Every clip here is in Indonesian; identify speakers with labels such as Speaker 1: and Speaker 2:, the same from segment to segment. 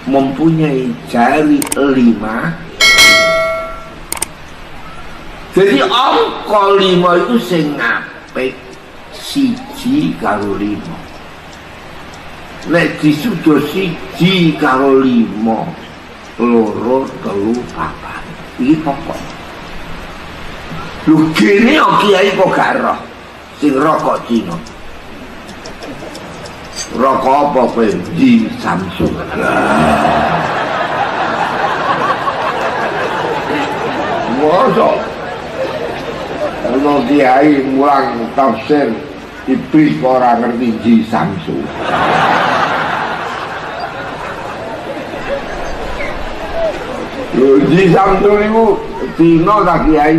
Speaker 1: mempunyai jari 5. Jadi angka 5 itu sing apik 1 karo 5. Nek disudo 1 karo 5, 2, 3, 4. Iki pokok. Lho gene kiai kok gak roh sing rokok Cina. Rokok apa kowe? Dji Sam Soe. Mosok ono kiai mulang tafsir iblis ora ngerti Dji Sam Soe. Dji Sam Soe niku Cina ta kiai?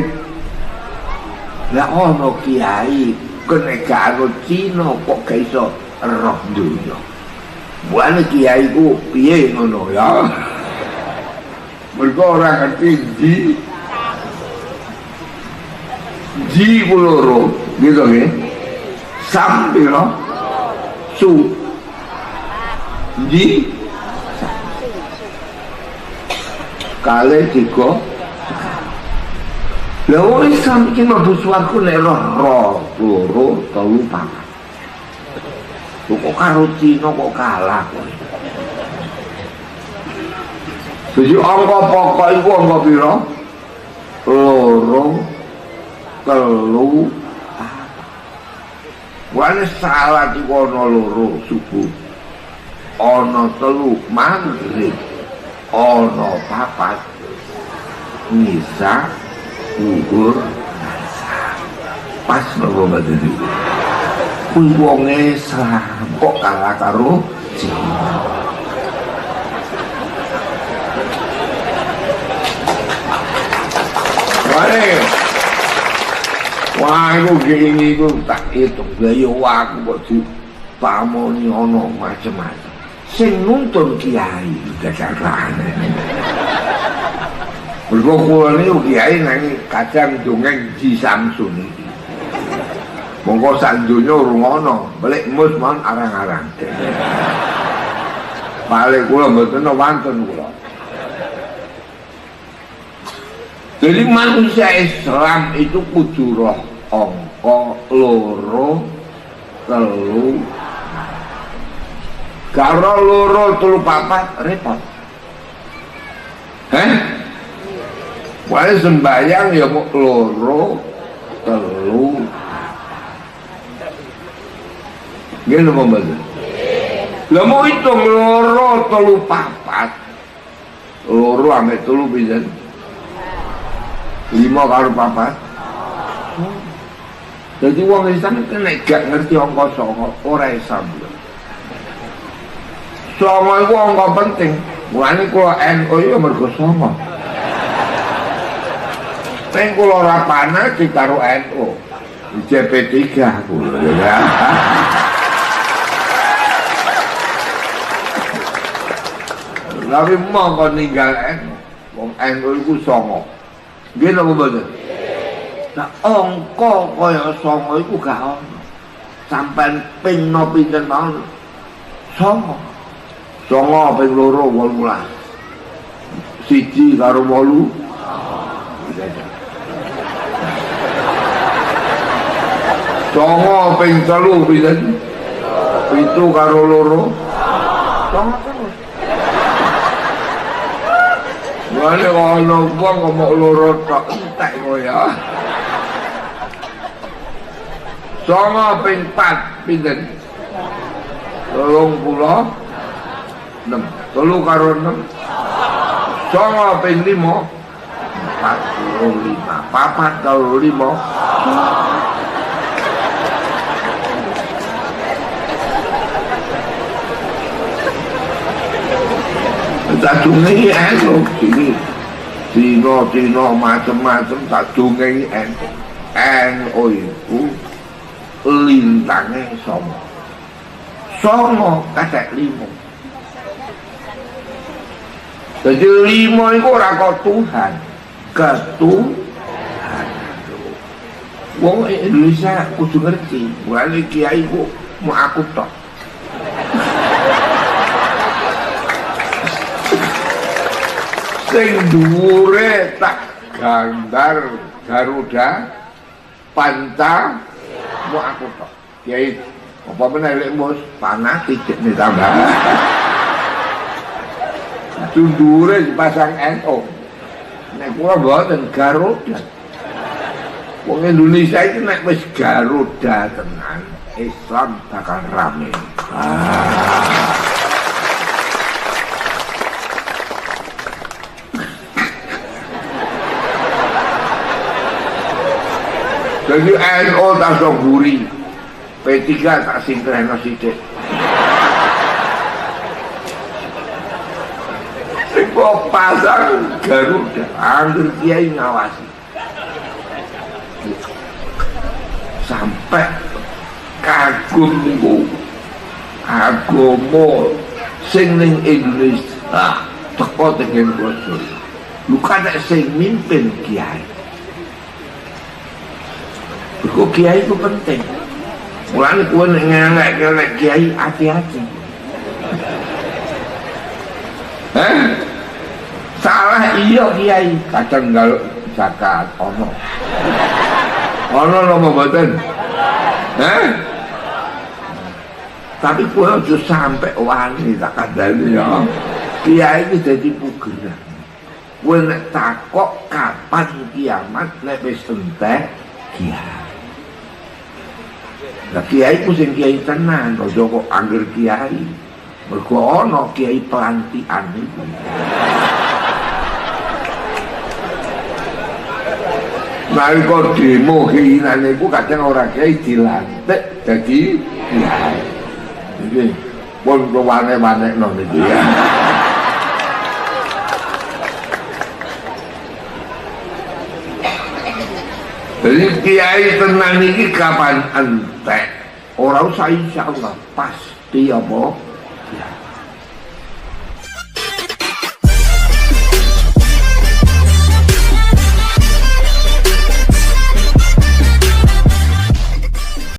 Speaker 1: Lah ono kiai kenegara Cina kok gak iso roh dunya. Buane kiai ku piye ngono ya. Mergo ora ngerti Dji kuloro gitu nggih. Sam piro? Su. Dji kale 3. Lah wong Islam iki mlebu swarga nek roh 2, 3, 4. Kok karo Cina kok kalah kok. Jadi angka pokok iku angka piro? 2, 3, 4. Wane salat iku ana 2 subuh. Ana 3 maghrib. Ana 4 nisa gugur pas nopo badhe. Kuwi wong Islam kok kalah karo Cina. Wah, iku gini iku tak hitung. Lah yo aku kok dipamoni ana macam-macam. Sing nuntun kiai dadarane. Mergo kula niku kiai nang kadang dongeng Dji Sam Soe niki. Monggo sak donya rungono, balik mus mon arang-arang. Balik kula mboten wonten kula. Jadi manusia Islam itu kudu roh angka 2, 3. Karo 2, 3, 4 repot. Wae sembayang ya mau 2, 3. Gini mau baca. Lah mau hitung 2, 3, 4. 2 ame 3 bisa. 5 karo 4. Jadi wong Islam kena gak ngerti angka 9, ora Islam. 9 iku angka penting. Mulane kula NU ya mergo 9. Ning kula ora panah karo NU. JP3 kula ya. Tapi mau kok ninggal NU. Wong NU iku 9. Nggih napa mboten? Nah, angka kaya 9 iku gak ono. Sampeyan ping no pinten mawon 9. 9 ping 2 18. 1 karo 8. 9 ping 3 pinten? 7 karo 2. 9 terus. Wale ana wong ngomong 2 tok entek kok ya. 9 ping 4 pinten? 36. 3 karo 6. 9 ping 5 45. 4 karo 5. Tak dungi NU ini Cina macam-macam tak dungi NU itu lintangnya 9 kasek 5. Jadi 5 itu ora kok Tuhan ketuhanan. Wong Indonesia kudu ngerti wali kiai ku mau aku tok. sing dhuwure tak gambar Garuda Panca mau aku tok. Kiai apa meneh lek mus fanatik nek tambah. Dhuwure dipasang NU. Nek kula mboten Garuda. Wong Indonesia itu nek wis Garuda tenan, Islam bakal rame. Jadi NU tak soburi, P3 tak sinkrono sithik. Sing pasang Garuda, angger kiai ngawasi. Sampai kagumku agama sing ning Indonesia teko dengan bocor. Lu kan sing mimpin kiai. Kok kiai itu penting. Mulane kowe nek ngelek kiai hati-hati. Salah iya kiai, kadang galuk zakat ono. Ono napa mboten? Tapi kowe aja sampe wani tak kandhani ya. Kiai iki dadi pugeran. Kowe nek takok kapan kiamat nek wis entek kiai. Lah kiai ku sing kiai tenan, aja kok angger kiai. Mergo ana kiai pelantikan iku. Nalika demo hinane iku kadang ora kiai dilantik dadi kiai. Iki pun wane-wanekno niki ya. Jadi kiai tenan iki kapan entek? Ora usah insyaallah pasti apa? Ya.